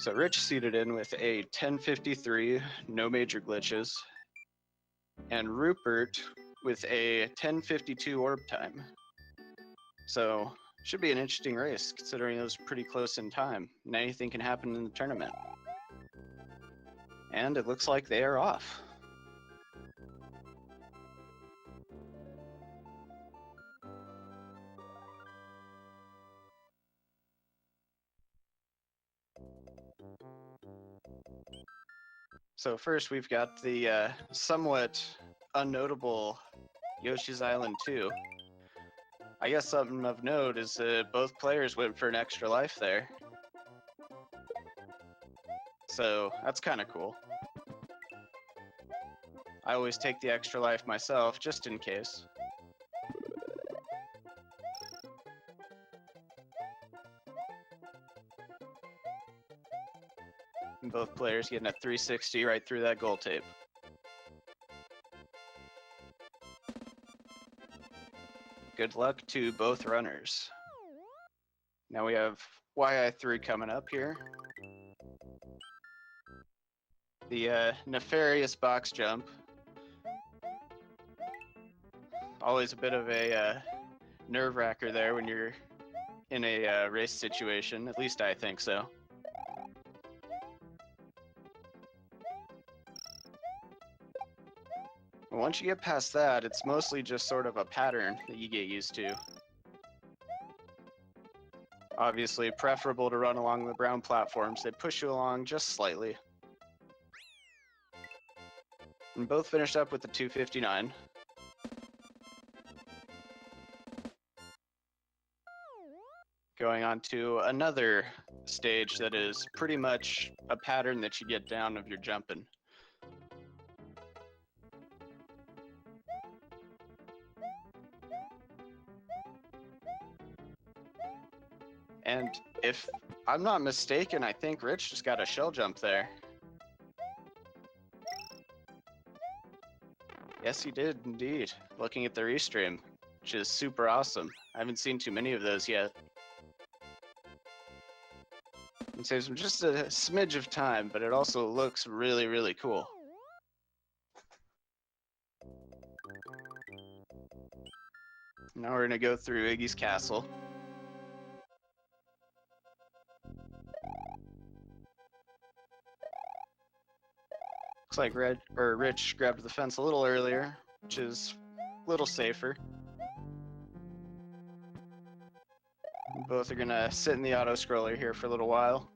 So Rich seated in with a 1053, no major glitches, and Rupert with a 1052 orb time. So should be an interesting race considering it was pretty close in time, and anything can happen in the tournament. And it looks like they are off. So first we've got the somewhat unnotable Yoshi's Island 2. I guess something of note is that both players went for an extra life there. So that's kind of cool. I always take the extra life myself, just in case. And both players getting a 360 right through that goal tape. Good luck to both runners. Now we have YI3 coming up here. The nefarious box jump. Always a bit of a nerve-wracker there when you're in a race situation, at least I think so. Once you get past that, it's mostly just sort of a pattern that you get used to. Obviously, preferable to run along the brown platforms. They push you along just slightly. And both finished up with the 259. Going on to another stage that is pretty much a pattern that you get down of your jumping. And if I'm not mistaken, I think Rich just got a shell jump there. Yes, he did indeed. Looking at the restream, which is super awesome. I haven't seen too many of those yet. It saves him just a smidge of time, but it also looks really, really cool. Now we're gonna go through Iggy's castle. Looks like Rich grabbed the fence a little earlier, which is a little safer. Both are gonna sit in the auto scroller here for a little while.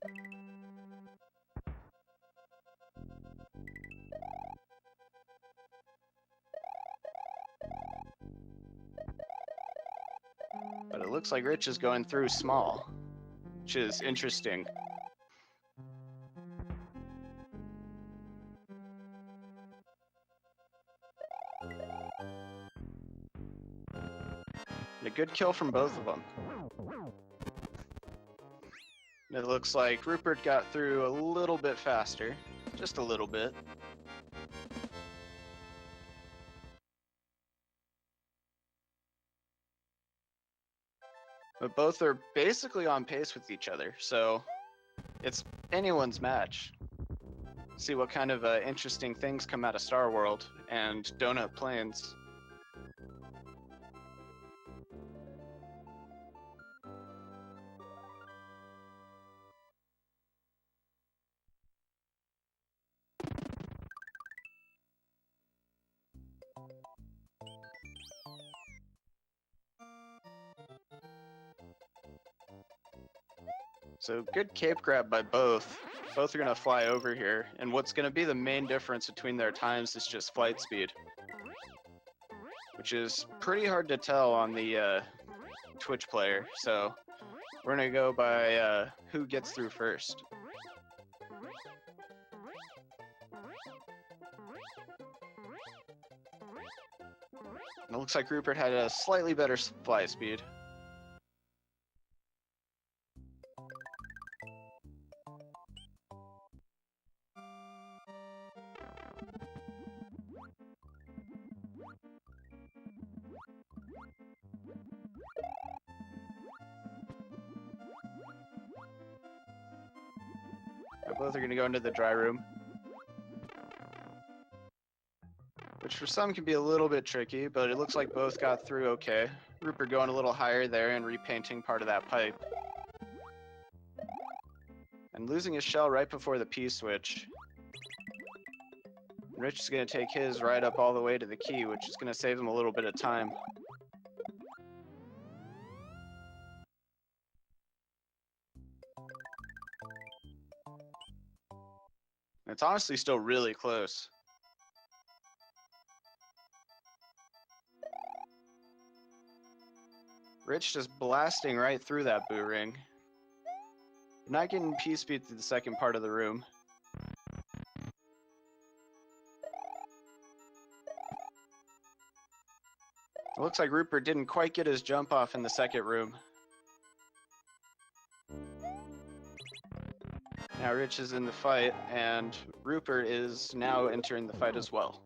But it looks like Rich is going through small, which is interesting. And a good kill from both of them. And it looks like Rupert got through a little bit faster, just a little bit. But both are basically on pace with each other, so it's anyone's match. See what kind of interesting things come out of Star World and Donut Plains. So good cape grab by both. Both are going to fly over here, and what's going to be the main difference between their times is just flight speed, which is pretty hard to tell on the Twitch player. So we're going to go by who gets through first. And it looks like Rupert had a slightly better flight speed. both are going to go into the dry room, which for some can be a little bit tricky, but it looks like both got through okay. Roopert going a little higher there and repainting part of that pipe. And losing his shell right before the P-switch. Rich is going to take his right up all the way to the key, which is going to save him a little bit of time. It's honestly still really close. Rich just blasting right through that boo ring. Not getting P-speed through the second part of the room. It looks like Roopert didn't quite get his jump off in the second room. Now Rich is in the fight, and Roopert is now entering the fight as well.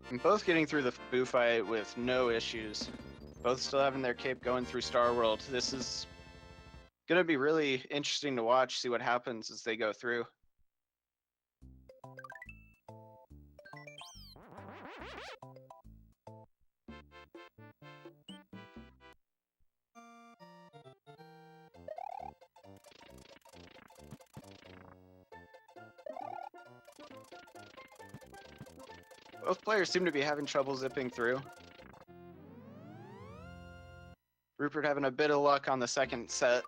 And both getting through the boo fight with no issues. Both still having their cape going through Star World. This is gonna be really interesting to watch, see what happens as they go through. Both players seem to be having trouble zipping through. Roopert having a bit of luck on the second set.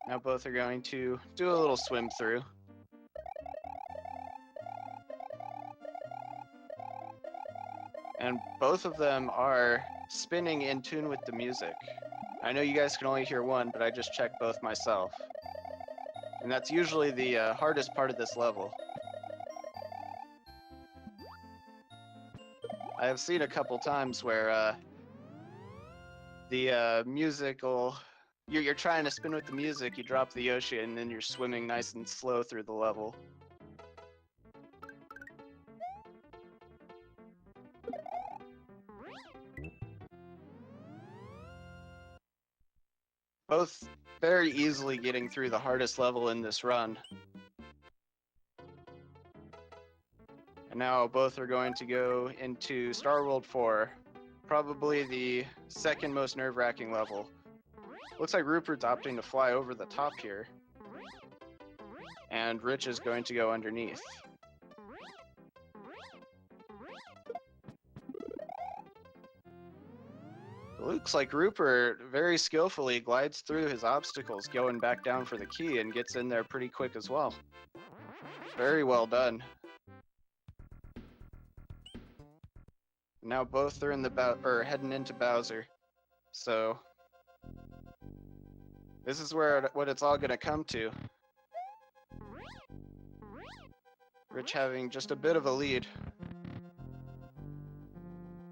Now both are going to do a little swim through. And both of them are spinning in tune with the music. I know you guys can only hear one, but I just checked both myself. And that's usually the hardest part of this level. I have seen a couple times where the music will... You're trying to spin with the music, you drop the Yoshi, and then you're swimming nice and slow through the level. Both very easily getting through the hardest level in this run. And now both are going to go into Star World 4, probably the second most nerve-wracking level. Looks like Roopert's opting to fly over the top here. And Rich is going to go underneath. It looks like Roopert very skillfully glides through his obstacles, going back down for the key, and gets in there pretty quick as well. Very well done. Now both are in the heading into Bowser. So this is where what it's all gonna come to. Rich having just a bit of a lead.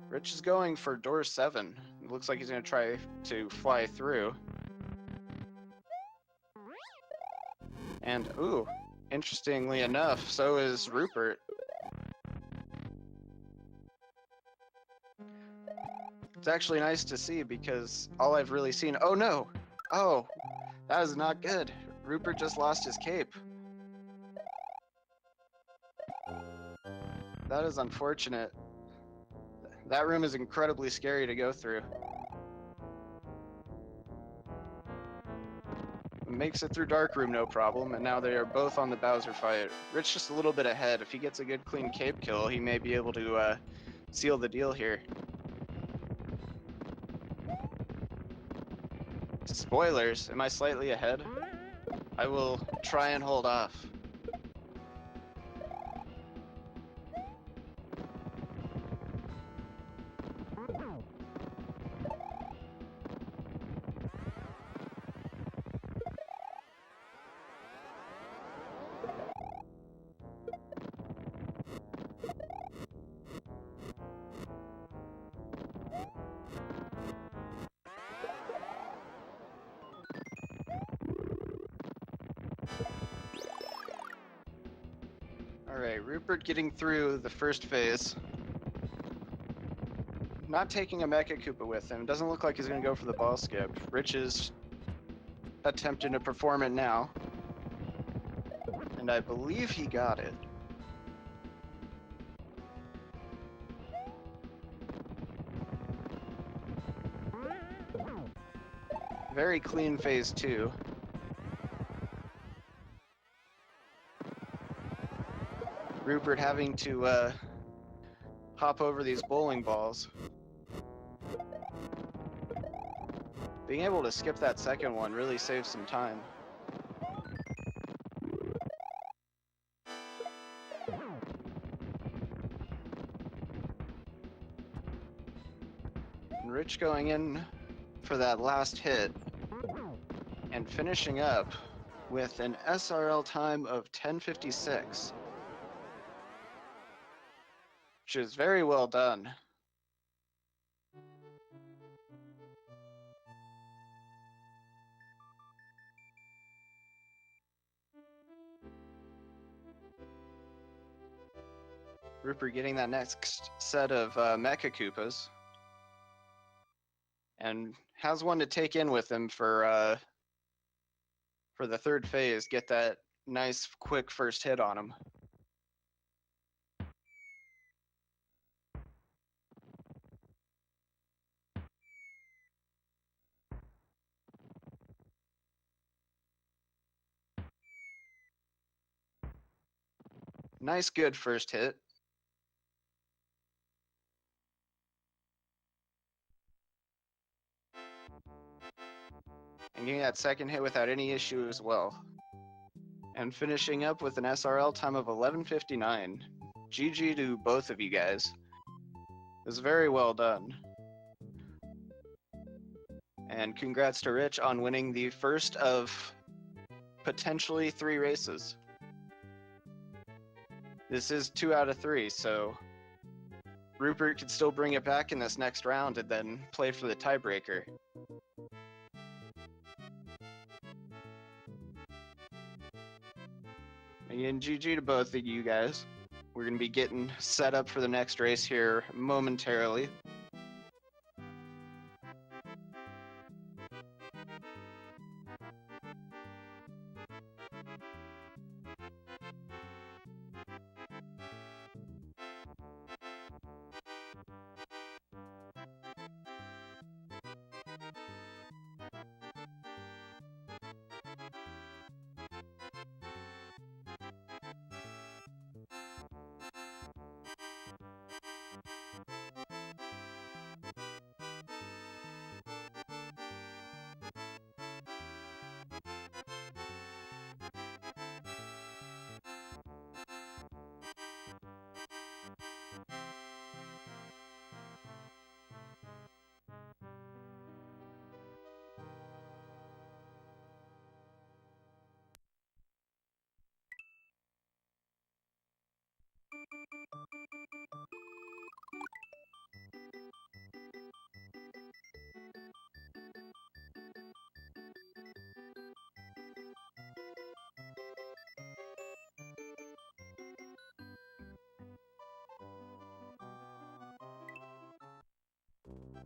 Rich is going for door 7. It looks like he's gonna try to fly through. And ooh, interestingly enough, so is Roopert. It's actually nice to see because all I've really seen... Oh no! Oh, that is not good. Roopert just lost his cape. That is unfortunate. That room is incredibly scary to go through. Makes it through Dark Room no problem, and now they are both on the Bowser fight. Rich just a little bit ahead. If he gets a good clean cape kill, he may be able to seal the deal here. Spoilers, am I slightly ahead? I will try and hold off. Alright, Rupert getting through the first phase. Not taking a Mecha Koopa with him. Doesn't look like he's going to go for the ball skip. Rich is attempting to perform it now. And I believe he got it. Very clean phase 2. Rupert having to hop over these bowling balls. Being able to skip that second one really saves some time. And Rich going in for that last hit and finishing up with an SRL time of 10:56, which is very well done. Rupert getting that next set of Mecha Koopas, and has one to take in with him for the third phase. Get that nice quick first hit on him. Nice, good first hit. And getting that second hit without any issue as well. And finishing up with an SRL time of 11:59. GG to both of you guys. It was very well done. And congrats to Rich on winning the first of potentially 3 races. This is 2 out of 3, so Rupert could still bring it back in this next round and then play for the tiebreaker. And GG to both of you guys. We're going to be getting set up for the next race here momentarily.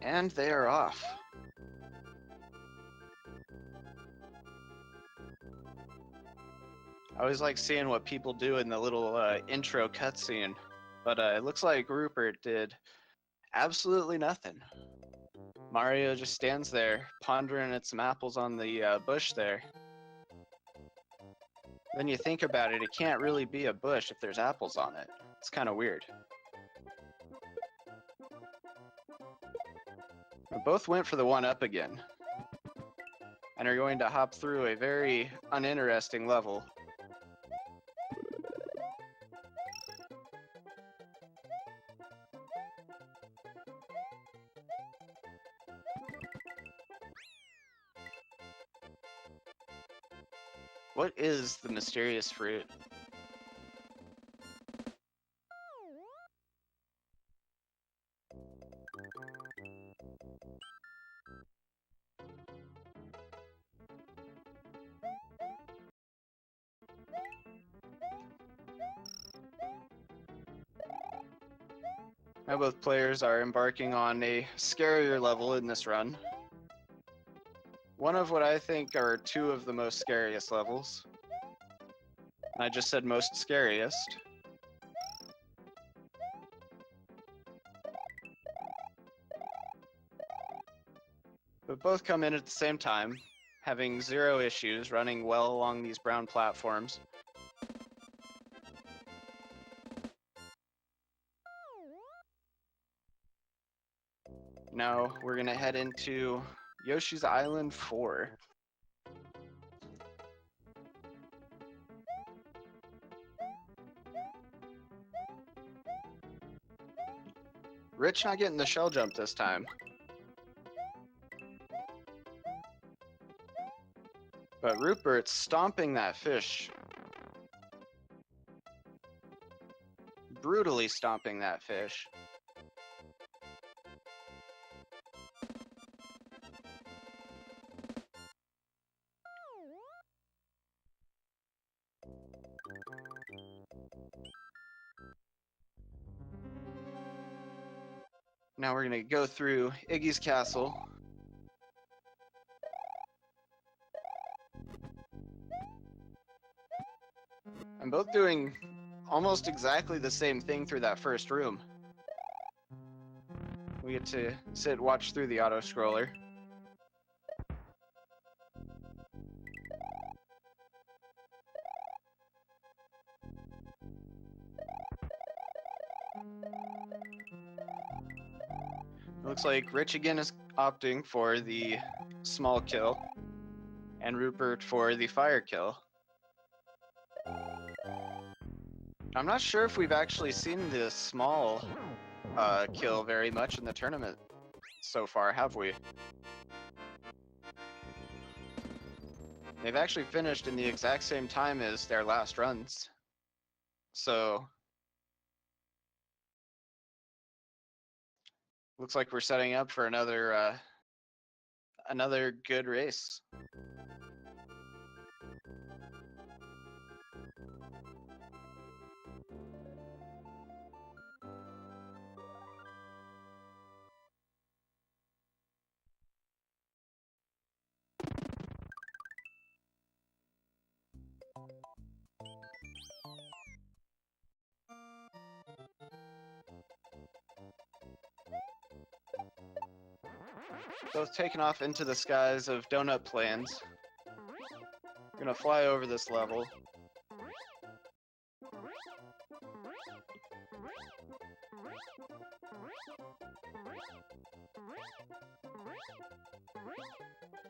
And they are off. I always like seeing what people do in the little intro cutscene, but it looks like Rupert did absolutely nothing. Mario just stands there, pondering at some apples on the bush there. Then you think about it, it can't really be a bush if there's apples on it. It's kind of weird. We both went for the 1-up again, and are going to hop through a very uninteresting level. What is the mysterious fruit? Now both players are embarking on a scarier level in this run. One of what I think are two of the most scariest levels. I just said most scariest. But both come in at the same time, having zero issues, running well along these brown platforms. Now we're gonna head into Yoshi's Island 4. Rich not getting the shell jump this time. But Rupert's stomping that fish. Brutally stomping that fish. Now we're gonna go through Iggy's castle. I'm both doing almost exactly the same thing through that first room. We get to sit, watch through the auto scroller. Looks like Rich again is opting for the small kill, and Rupert for the fire kill. I'm not sure if we've actually seen the small kill very much in the tournament so far, have we? They've actually finished in the exact same time as their last runs. So looks like we're setting up for another good race. Both taken off into the skies of Donut Plains. We're gonna fly over this level.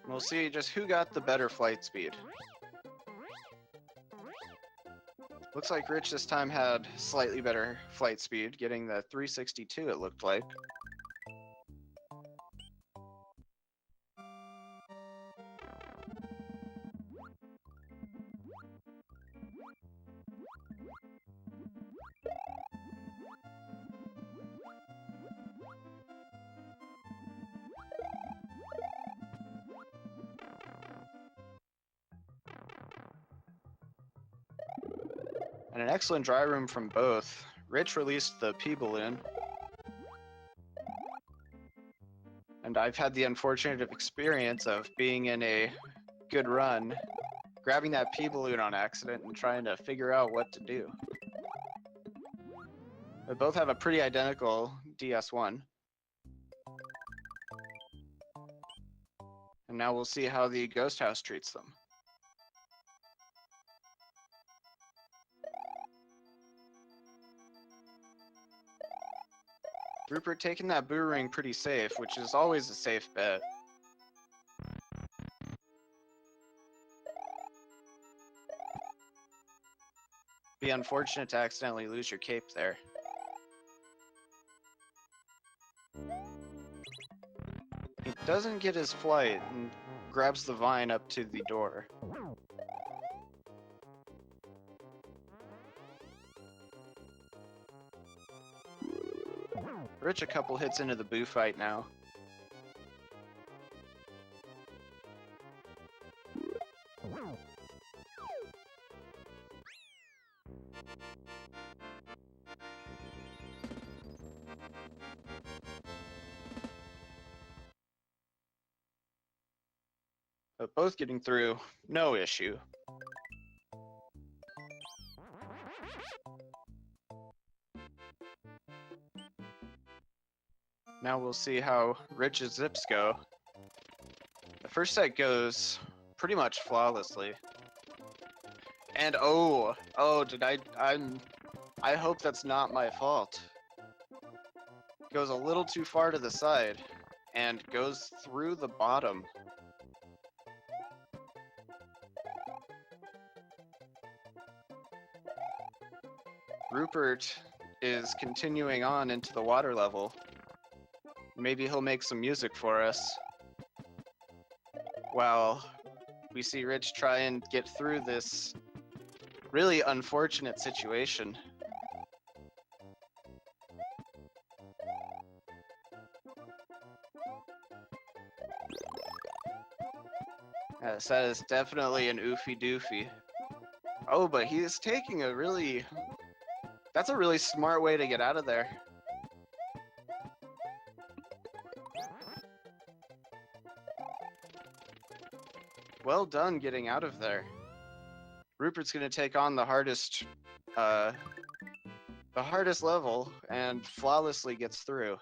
We'll see just who got the better flight speed. Looks like Rich this time had slightly better flight speed, getting the 362 it looked like. And an excellent dry room from both. Rich released the pea balloon. And I've had the unfortunate experience of being in a good run, grabbing that pea balloon on accident and trying to figure out what to do. They both have a pretty identical DS1. And now we'll see how the ghost house treats them. Rupert taking that boo ring pretty safe, which is always a safe bet. Be unfortunate to accidentally lose your cape there. He doesn't get his flight and grabs the vine up to the door. Rich a couple hits into the boo fight now. But both getting through, no issue. Now we'll see how Rich's zips go. The first set goes pretty much flawlessly. And oh, I hope that's not my fault. Goes a little too far to the side and goes through the bottom. Roopert is continuing on into the water level. Maybe he'll make some music for us. While we see Rich try and get through this really unfortunate situation. Yes, that is definitely an oofy doofy. Oh, but he is taking a really... That's a really smart way to get out of there. Well done getting out of there. Roopert's gonna take on the hardest level and flawlessly gets through.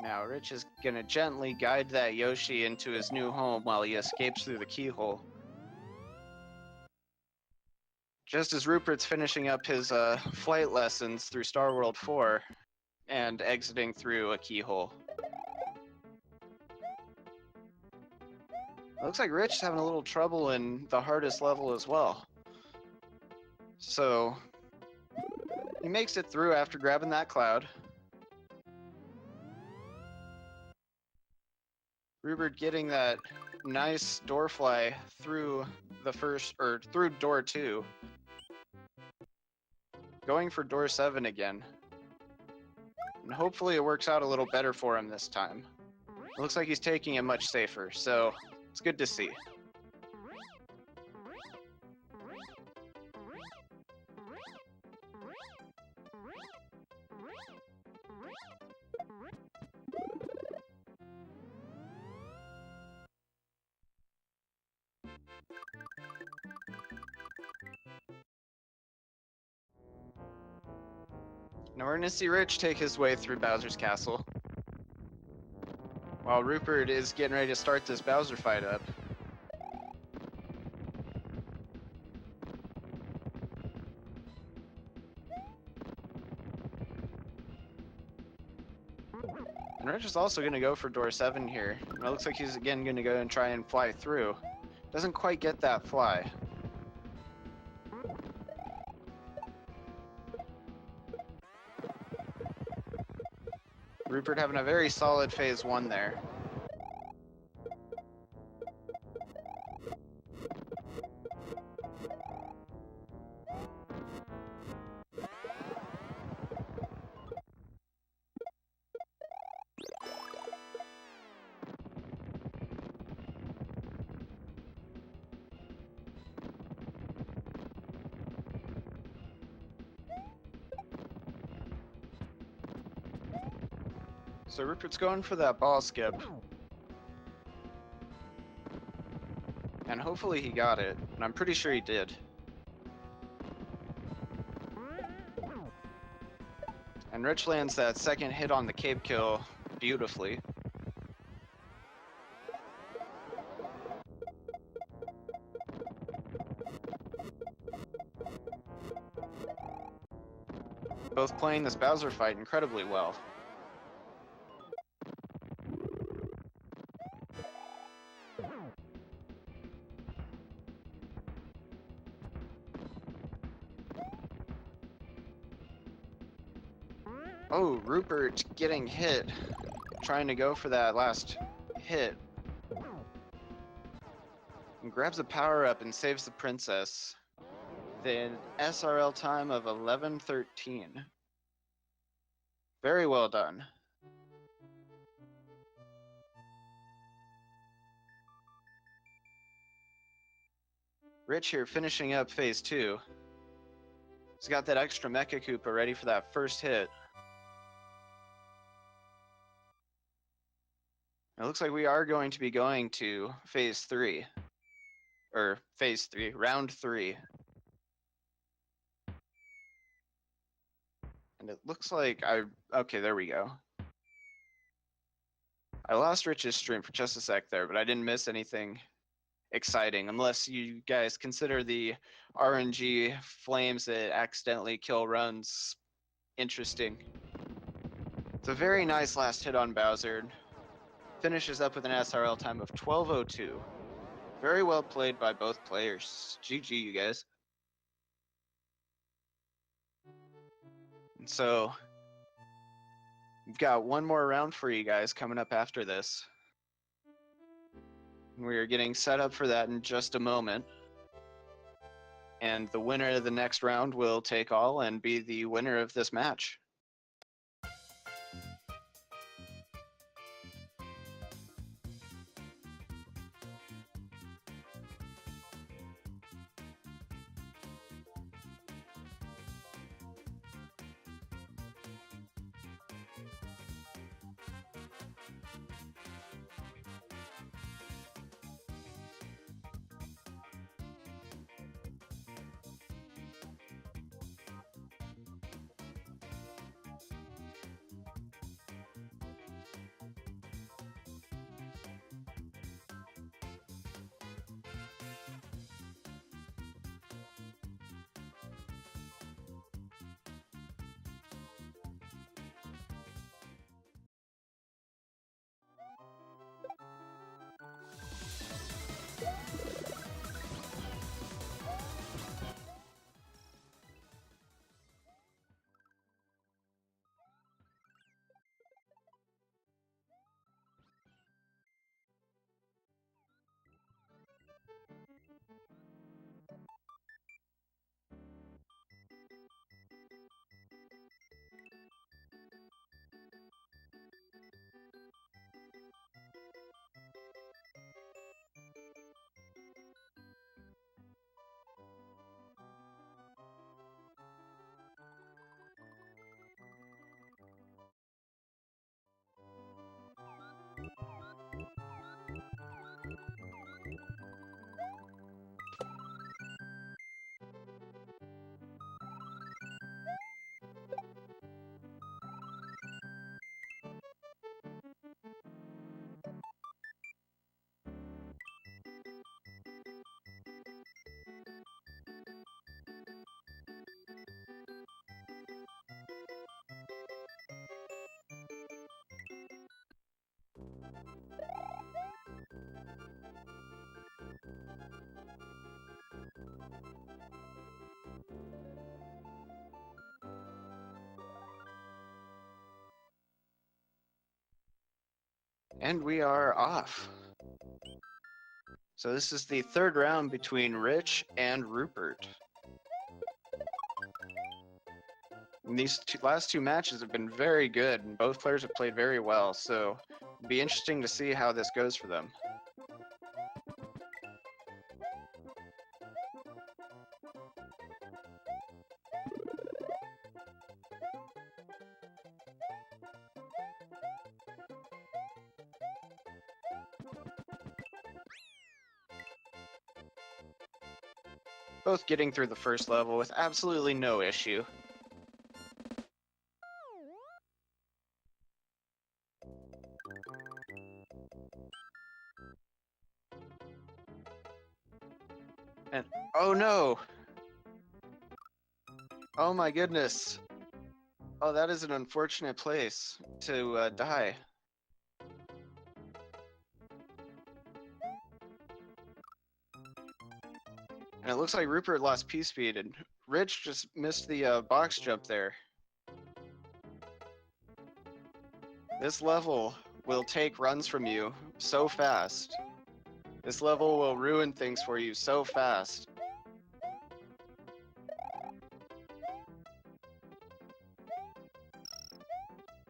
Now Rich is gonna gently guide that Yoshi into his new home while he escapes through the keyhole. Just as Rupert's finishing up his flight lessons through Star World 4 and exiting through a keyhole. It looks like Rich is having a little trouble in the hardest level as well. So he makes it through after grabbing that cloud. Rupert getting that nice door fly through the first, or through door 2. Going for door 7 again. And hopefully it works out a little better for him this time. It looks like he's taking it much safer, so it's good to see. Now we're going to see Rich take his way through Bowser's castle, while Rupert is getting ready to start this Bowser fight up. And Rich is also going to go for door 7 here. And it looks like he's again going to go and try and fly through. Doesn't quite get that fly. Rupert having a very solid phase 1 there. So Rupert's going for that ball skip. And hopefully he got it, and I'm pretty sure he did. And Rich lands that second hit on the cape kill beautifully. Both playing this Bowser fight incredibly well. Oh, Rupert getting hit, trying to go for that last hit. And grabs a power-up and saves the princess. an SRL time of 11:13. Very well done. Rich here finishing up phase 2. He's got that extra Mecha Koopa ready for that first hit. It looks like we are going to be going to phase 3. Or phase 3, round 3. And it looks like okay, there we go. I lost Rich's stream for just a sec there, but I didn't miss anything exciting, unless you guys consider the RNG flames that accidentally kill runs interesting. It's a very nice last hit on Bowser. Finishes up with an SRL time of 12:02. Very well played by both players. GG, you guys. And so, we've got one more round for you guys coming up after this. We're getting set up for that in just a moment. And the winner of the next round will take all and be the winner of this match. And we are off. So this is the third round between Rich and Rupert. And these last two matches have been very good, and both players have played very well, so it'll be interesting to see how this goes for them. Both getting through the first level with absolutely no issue. And oh no! Oh my goodness! Oh, that is an unfortunate place to die. And it looks like Rupert lost P-Speed, and Rich just missed the box jump there. This level will take runs from you so fast. This level will ruin things for you so fast.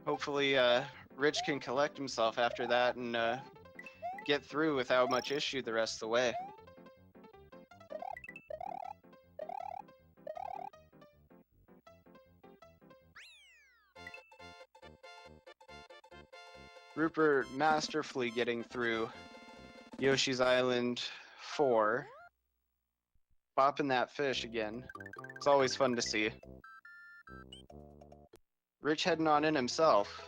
Hopefully, Rich can collect himself after that and get through without much issue the rest of the way. Roopert masterfully getting through Yoshi's Island 4. Bopping that fish again. It's always fun to see. Rich heading on in himself.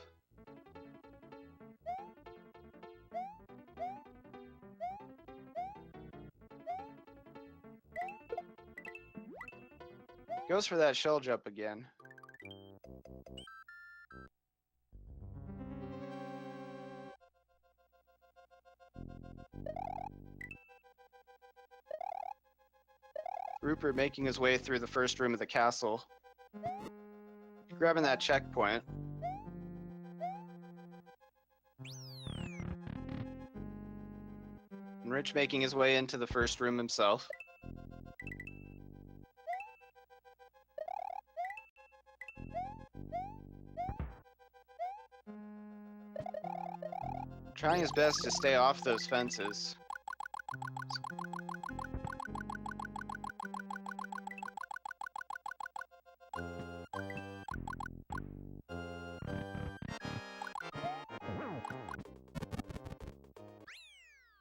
Goes for that shell jump again. Roopert making his way through the first room of the castle. Grabbing that checkpoint. And Rich making his way into the first room himself. Trying his best to stay off those fences.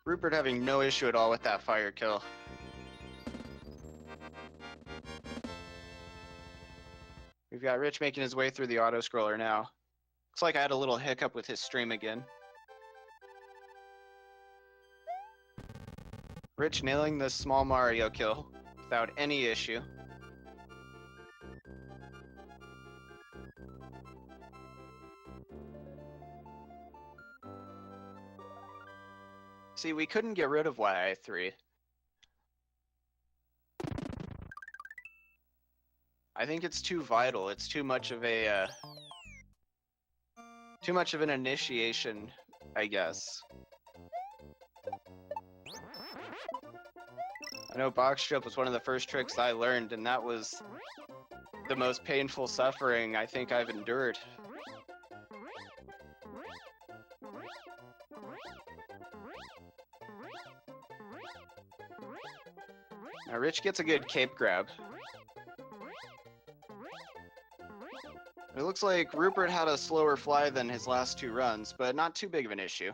Roopert having no issue at all with that fire kill. We've got Rich making his way through the auto-scroller now. Looks like I had a little hiccup with his stream again. Rich nailing this small Mario kill without any issue. See, we couldn't get rid of YI3. I think it's too vital. It's too much of a too much of an initiation, I guess. I know box jump was one of the first tricks I learned, and that was the most painful suffering I think I've endured. Now Rich gets a good cape grab. It looks like Roopert had a slower fly than his last two runs, but not too big of an issue.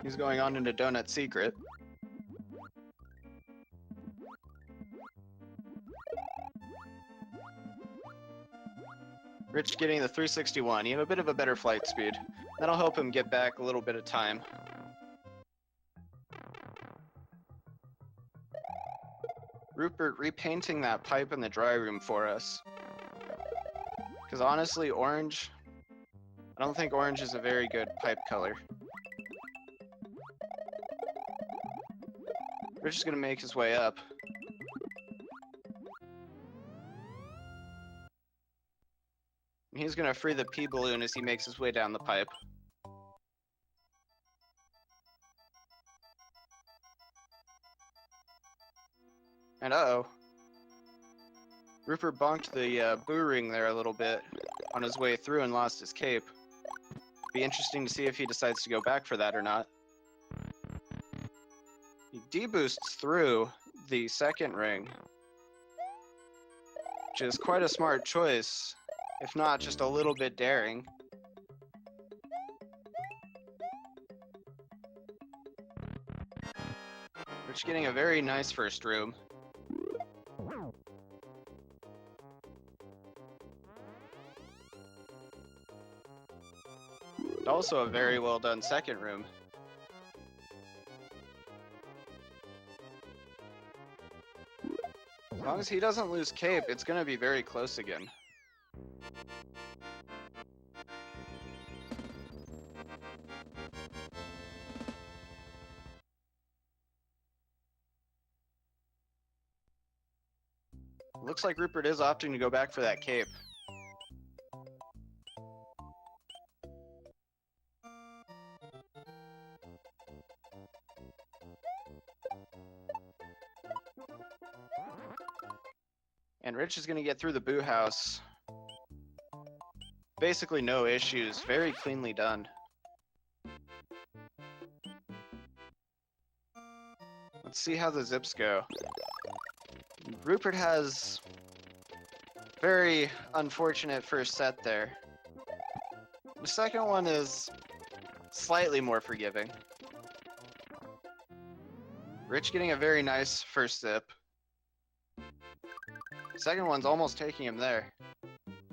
He's going on into Donut Secret. Rich getting the 361. He had a bit of a better flight speed. That'll help him get back a little bit of time. Roopert repainting that pipe in the dry room for us. Because honestly, orange, I don't think orange is a very good pipe color. Rich is going to make his way up. And he's going to free the P balloon as he makes his way down the pipe. And uh-oh. Roopert bonked the boo ring there a little bit on his way through and lost his cape. Be interesting to see if he decides to go back for that or not. He deboosts through the second ring, which is quite a smart choice, if not just a little bit daring. Rich getting a very nice first room. Also a very well done second room. As long as he doesn't lose cape, it's going to be very close again. Looks like Roopert is opting to go back for that cape. And Rich is going to get through the Boo House. Basically no issues, very cleanly done. Let's see how the zips go. Rupert has very unfortunate first set there. The second one is slightly more forgiving. Rich getting a very nice first zip. Second one's almost taking him there.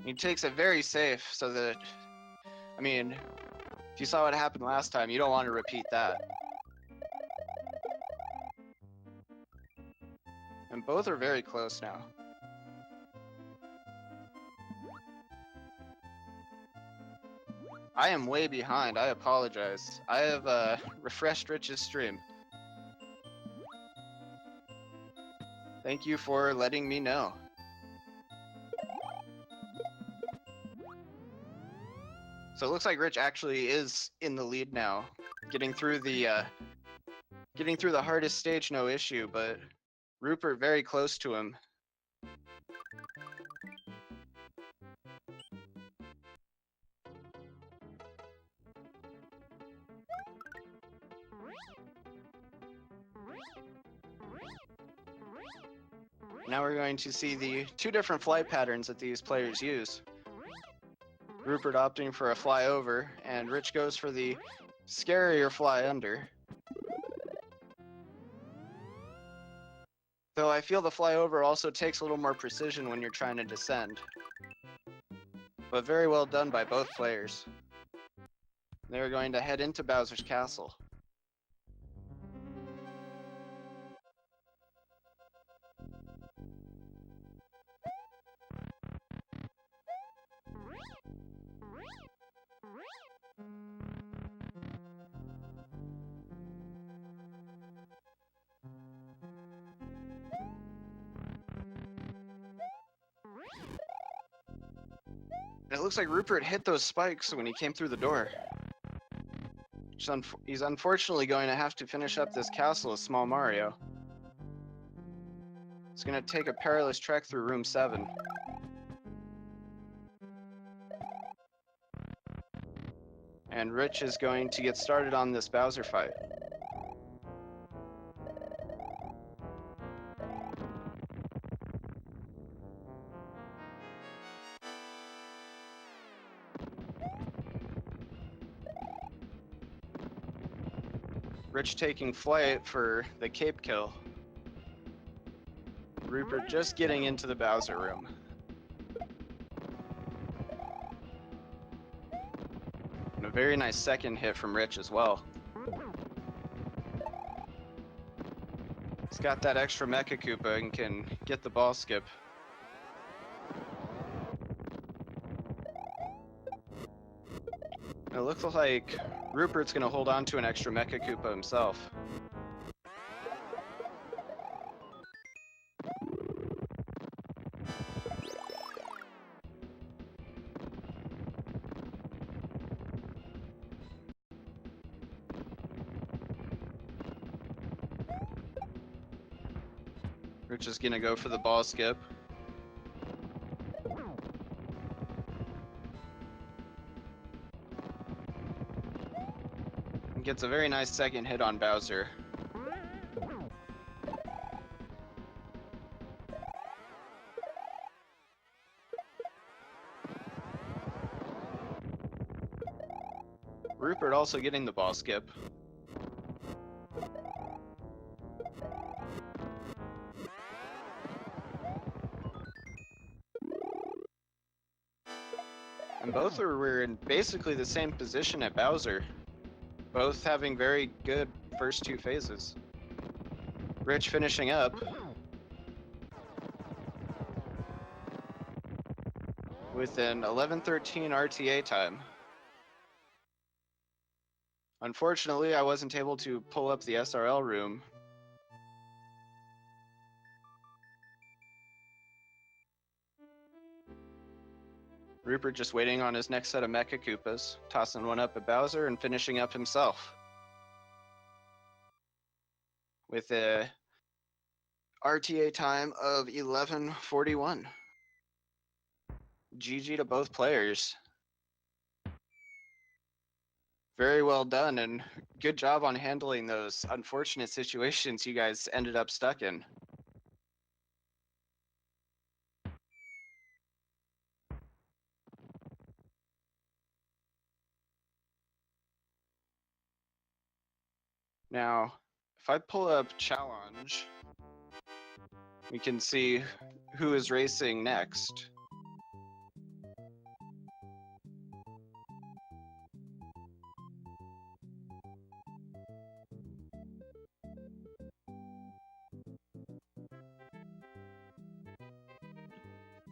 He takes it very safe so that, I mean, if you saw what happened last time, you don't want to repeat that. And both are very close now. I am way behind, I apologize. I have refreshed Rich's stream. Thank you for letting me know. So it looks like Rich actually is in the lead now, getting through the hardest stage, no issue, but Rupert very close to him. Now we're going to see the two different flight patterns that these players use. Rupert opting for a fly over, and Rich goes for the scarier fly under. Though I feel the fly over also takes a little more precision when you're trying to descend. But very well done by both players. They're going to head into Bowser's Castle. It looks like Rupert hit those spikes when he came through the door. He's unfortunately going to have to finish up this castle as Small Mario. It's going to take a perilous trek through room 7. And Rich is going to get started on this Bowser fight. Rich taking flight for the cape kill. Rupert just getting into the Bowser room. And a very nice second hit from Rich as well. He's got that extra Mecha Koopa and can get the ball skip. It looks like Rupert's going to hold on to an extra Mecha Koopa himself. Rich is going to go for the ball skip. Gets a very nice second hit on Bowser. Rupert also getting the ball skip. And both were in basically the same position at Bowser. Both having very good first two phases. Rich finishing up with an 11:13 RTA time. Unfortunately, I wasn't able to pull up the SRL room. Rupert just waiting on his next set of Mecha Koopas, tossing one up at Bowser and finishing up himself. With a RTA time of 11:41. GG to both players. Very well done, and good job on handling those unfortunate situations you guys ended up stuck in. Now, if I pull up challenge, we can see who is racing next.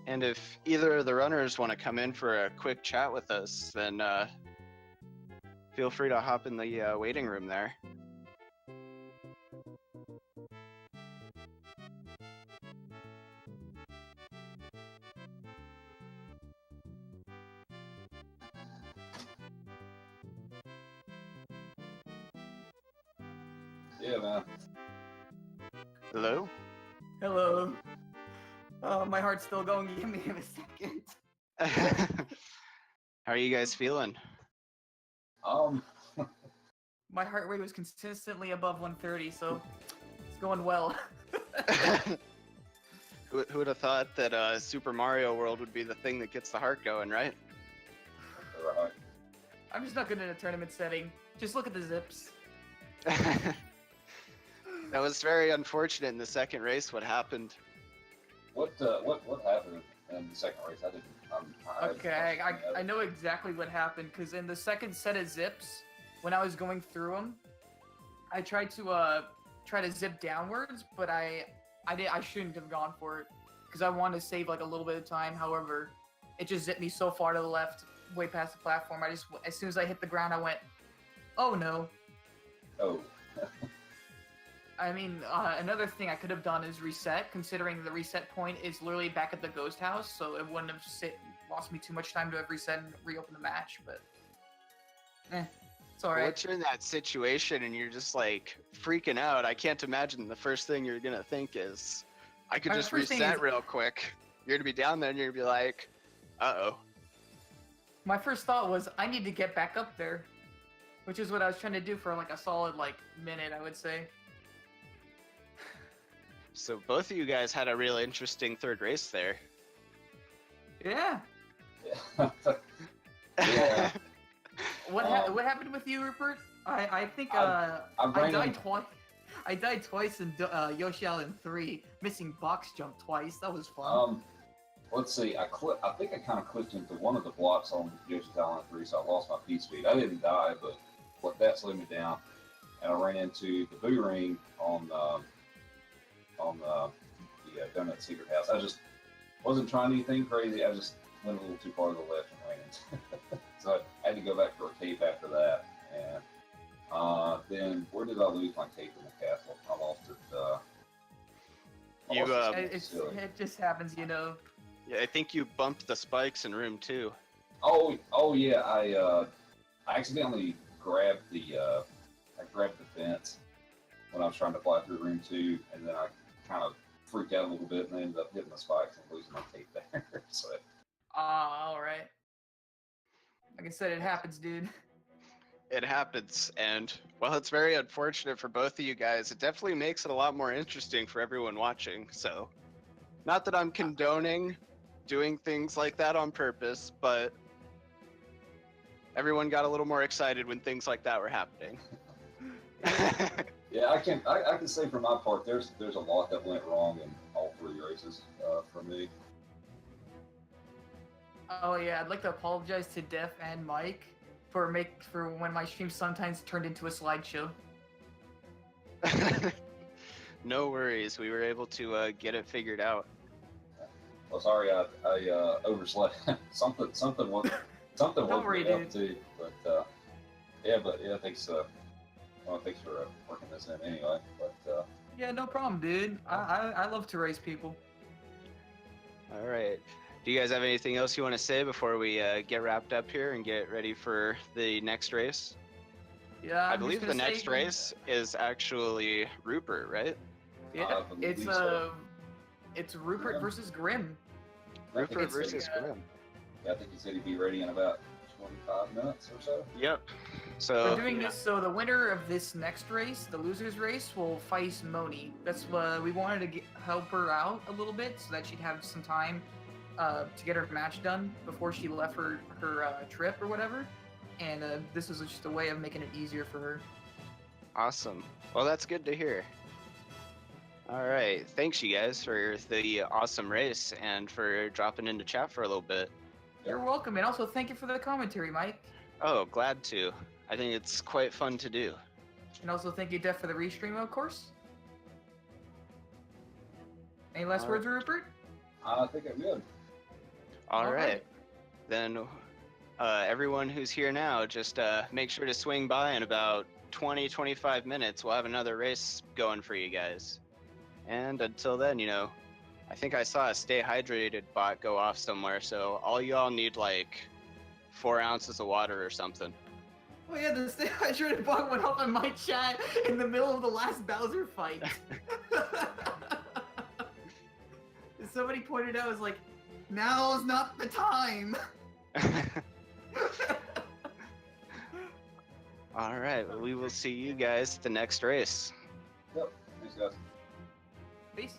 And if either of the runners want to come in for a quick chat with us, then feel free to hop in the waiting room there. Yeah, man. Hello? Hello. Oh, my heart's still going. Give me a second. How are you guys feeling? My heart rate was consistently above 130, so it's going well. Who would have thought that Super Mario World would be the thing that gets the heart going, right? Right. I'm just not good in a tournament setting. Just look at the zips. That was very unfortunate in the second race. What happened? What happened in the second race? Okay, I know exactly what happened, because in the second set of zips, when I was going through them, I tried to zip downwards, but I shouldn't have gone for it, because I wanted to save like a little bit of time. However, it just zipped me so far to the left, way past the platform. As soon as I hit the ground, I went, oh no. Oh. I mean, another thing I could have done is reset, considering the reset point is literally back at the ghost house, so it wouldn't have lost me too much time to have reset and reopen the match, but it's alright. Once you're in that situation and you're just like freaking out, I can't imagine the first thing you're gonna think is, I could just reset real quick. You're gonna be down there and you're gonna be like, uh-oh. My first thought was, I need to get back up there, which is what I was trying to do for like a solid minute, I would say. So both of you guys had a real interesting third race there. Yeah. Yeah. What happened with you, Rupert? I think I died twice. I died twice in Yoshi Island 3, missing box jump twice. That was fun. Let's see. I think I kind of clicked into one of the blocks on Yoshi's Island 3, so I lost my P speed. I didn't die, but what that slowed me down, and I ran into the boo ring on the donut secret house. I just wasn't trying anything crazy. I just went a little too far to the left and ran into. So I had to go back for a cape after that. And then where did I lose my cape in the castle? I lost it. It just happens, you know. Yeah, I think you bumped the spikes in room 2. Oh yeah. I accidentally grabbed the fence when I was trying to fly through room 2, and then I kind of freaked out a little bit and ended up hitting the spikes and losing my tape there. So. All right. Like I said, it happens, dude. It happens, and while it's very unfortunate for both of you guys, it definitely makes it a lot more interesting for everyone watching. So, not that I'm condoning doing things like that on purpose, but everyone got a little more excited when things like that were happening. Yeah, I can say for my part, there's a lot that went wrong in all 3 races for me. Oh yeah, I'd like to apologize to Deph and Mike for when my stream sometimes turned into a slideshow. No worries, we were able to get it figured out. Well, sorry, I overslept. something was Don't worry, up too. But yeah, thanks. Thanks for working this in anyway. But yeah, no problem, dude. I love to race people. All right. Do you guys have anything else you want to say before we get wrapped up here and get ready for the next race? Yeah, I believe the next race is actually Rupert, right? Yeah, believe so. it's Rupert versus Grim. Rupert It's the, versus Grim. Yeah, I think he said he'd be ready in about 25 minutes or so. Yep. We're So doing this, so the winner of this next race, the losers race, will face Moni. That's what we wanted to help her out a little bit so that she'd have some time to get her match done before she left her trip or whatever. And this was just a way of making it easier for her. awesome. Well, that's good to hear. All right. Thanks, you guys, for the awesome race and for dropping into chat for a little bit. You're welcome, and also thank you for the commentary, Mike. Oh, glad to. I think it's quite fun to do. And also thank you, Deph, for the restream, of course. Any last words, Rupert? I think I'm good. All right. Then everyone who's here now, just make sure to swing by in about 20-25 minutes. We'll have another race going for you guys. And until then, you know, I think I saw a stay hydrated bot go off somewhere, so all y'all need like 4 ounces of water or something. Oh yeah, the stay hydrated bot went off in my chat in the middle of the last Bowser fight. Somebody pointed out, was like, now's not the time. All right, well, we will see you guys at the next race. Yep. Thanks, guys. Peace.